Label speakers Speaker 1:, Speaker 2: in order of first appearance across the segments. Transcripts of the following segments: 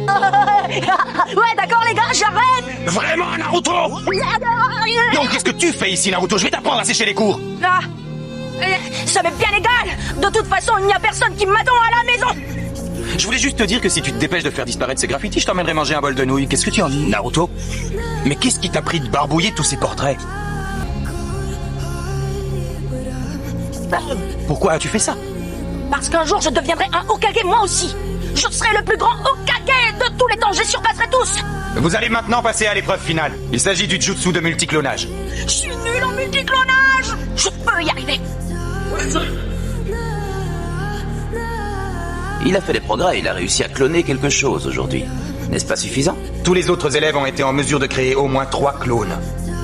Speaker 1: Ouais, d'accord, les gars, j'arrête.
Speaker 2: Vraiment, Naruto? Donc, qu'est-ce que tu fais ici, Naruto? Je vais t'apprendre à sécher les cours.
Speaker 1: Ah, ça m'est bien égal. De toute façon, il n'y a personne qui m'attend à la maison.
Speaker 2: Je voulais juste te dire que si tu te dépêches de faire disparaître ces graffitis, je t'emmènerai manger un bol de nouilles. Qu'est-ce que tu en dis, Naruto? Mais qu'est-ce qui t'a pris de barbouiller tous ces portraits? Pourquoi as-tu fait ça?
Speaker 1: Parce qu'un jour, je deviendrai un Hokage moi aussi. Je serai le plus grand Hokage de tous les temps. Je les surpasserai tous.
Speaker 2: Vous allez maintenant passer à l'épreuve finale. Il s'agit du jutsu de multiclonage.
Speaker 1: Je suis nul en multiclonage. Je peux y arriver.
Speaker 3: Il a fait des progrès, il a réussi à cloner quelque chose aujourd'hui. N'est-ce pas suffisant?
Speaker 2: Tous les autres élèves ont été en mesure de créer au moins 3 clones.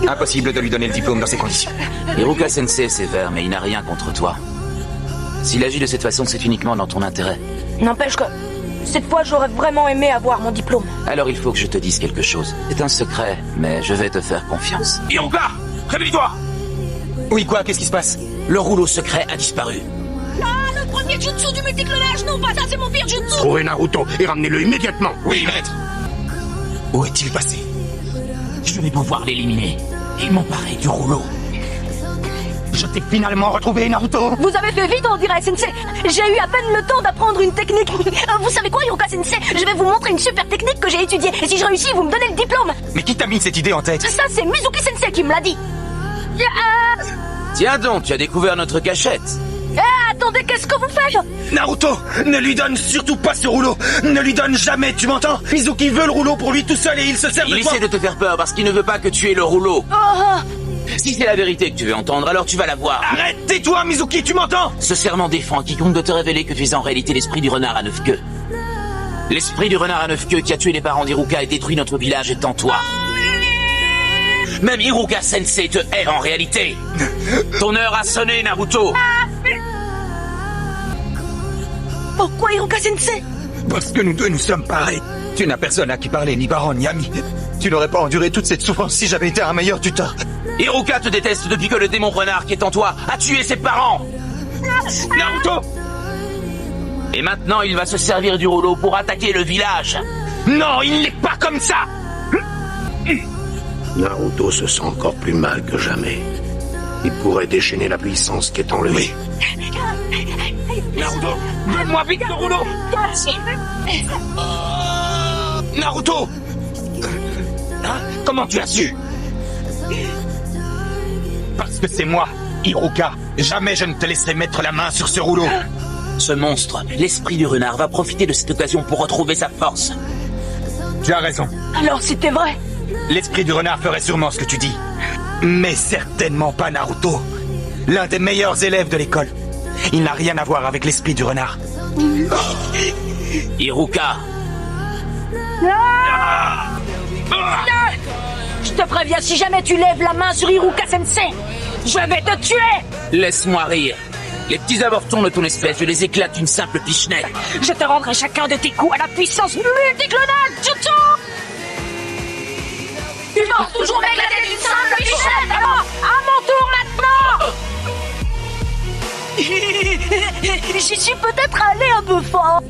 Speaker 2: Impossible de lui donner le diplôme dans ces conditions.
Speaker 3: Hiruka Sensei est sévère, mais il n'a rien contre toi. S'il agit de cette façon, c'est uniquement dans ton intérêt.
Speaker 1: N'empêche que, cette fois, j'aurais vraiment aimé avoir mon diplôme.
Speaker 3: Alors il faut que je te dise quelque chose. C'est un secret, mais je vais te faire confiance.
Speaker 2: Hiruka, réveille-toi! Oui, quoi? Qu'est-ce qui se passe?
Speaker 3: Le rouleau secret a disparu.
Speaker 1: Ah, le premier jutsu du multiclonage. Non, pas ça, c'est mon pire jutsu.
Speaker 4: Trouvez Naruto et ramenez-le immédiatement.
Speaker 2: Oui, maître. Où est-il passé?
Speaker 3: Je vais pouvoir l'éliminer et m'emparer du rouleau.
Speaker 2: Je t'ai finalement retrouvé, Naruto.
Speaker 1: Vous avez fait vite, on dirait, Sensei. J'ai eu à peine le temps d'apprendre une technique. Vous savez quoi, Hiruka Sensei? Je vais vous montrer une super technique que j'ai étudiée. Et si je réussis, vous me donnez le diplôme.
Speaker 2: Mais qui t'a mis cette idée en tête?
Speaker 1: Ça, c'est Mizuki Sensei qui me l'a dit.
Speaker 3: Tiens donc, tu as découvert notre cachette.
Speaker 1: Attendez, qu'est-ce que vous faites?
Speaker 2: Naruto, ne lui donne surtout pas ce rouleau. Ne lui donne jamais, tu m'entends? Mizuki veut le rouleau pour lui tout seul et il se sert de
Speaker 3: Il
Speaker 2: toi.
Speaker 3: essaie de te faire peur parce qu'il ne veut pas que tu aies le rouleau. Si c'est la vérité que tu veux entendre, alors tu vas la voir.
Speaker 2: Arrête, tais-toi, Mizuki, tu m'entends?
Speaker 3: Ce serment défend à quiconque de te révéler que tu es en réalité l'esprit du renard à 9 queues. L'esprit du renard à 9 queues qui a tué les parents d'Hiruka et détruit notre village est en toi. Même Hiruka Sensei te hait en réalité. Ton heure a sonné, Naruto.
Speaker 1: Pourquoi Hiruka Sensei?
Speaker 2: Parce que nous deux, nous sommes pareils. Tu n'as personne à qui parler, ni parents, ni amis. Tu n'aurais pas enduré toute cette souffrance si j'avais été un meilleur tuteur.
Speaker 3: Hiruka te déteste depuis que le démon renard qui est en toi a tué ses parents.
Speaker 2: Naruto!
Speaker 3: Et maintenant, il va se servir du rouleau pour attaquer le village.
Speaker 2: Non, il n'est pas comme ça!
Speaker 4: Naruto se sent encore plus mal que jamais. Il pourrait déchaîner la puissance qui est en lui.
Speaker 2: Naruto, donne-moi vite le rouleau! Naruto! Hein? Comment tu as su? Parce que c'est moi, Hiruka. Jamais je ne te laisserai mettre la main sur ce rouleau.
Speaker 3: Ce monstre, l'esprit du renard, va profiter de cette occasion pour retrouver sa force.
Speaker 2: Tu as raison.
Speaker 1: Alors c'était vrai.
Speaker 2: L'esprit du renard ferait sûrement ce que tu dis. Mais certainement pas Naruto. L'un des meilleurs élèves de l'école. Il n'a rien à voir avec l'esprit du renard.
Speaker 3: Hiruka,
Speaker 1: Je te préviens, si jamais tu lèves la main sur Hiruka Sensei, je vais te tuer.
Speaker 3: laisse-moi rire. Les petits avortons de ton espèce, je les éclate d'une simple pichenette.
Speaker 1: Je te rendrai chacun de tes coups à la puissance multiclonage jutsu. Tu penses toujours m'éclater d'une simple pichette. Alors, à mon tour maintenant. J'y suis peut-être allé un peu fort.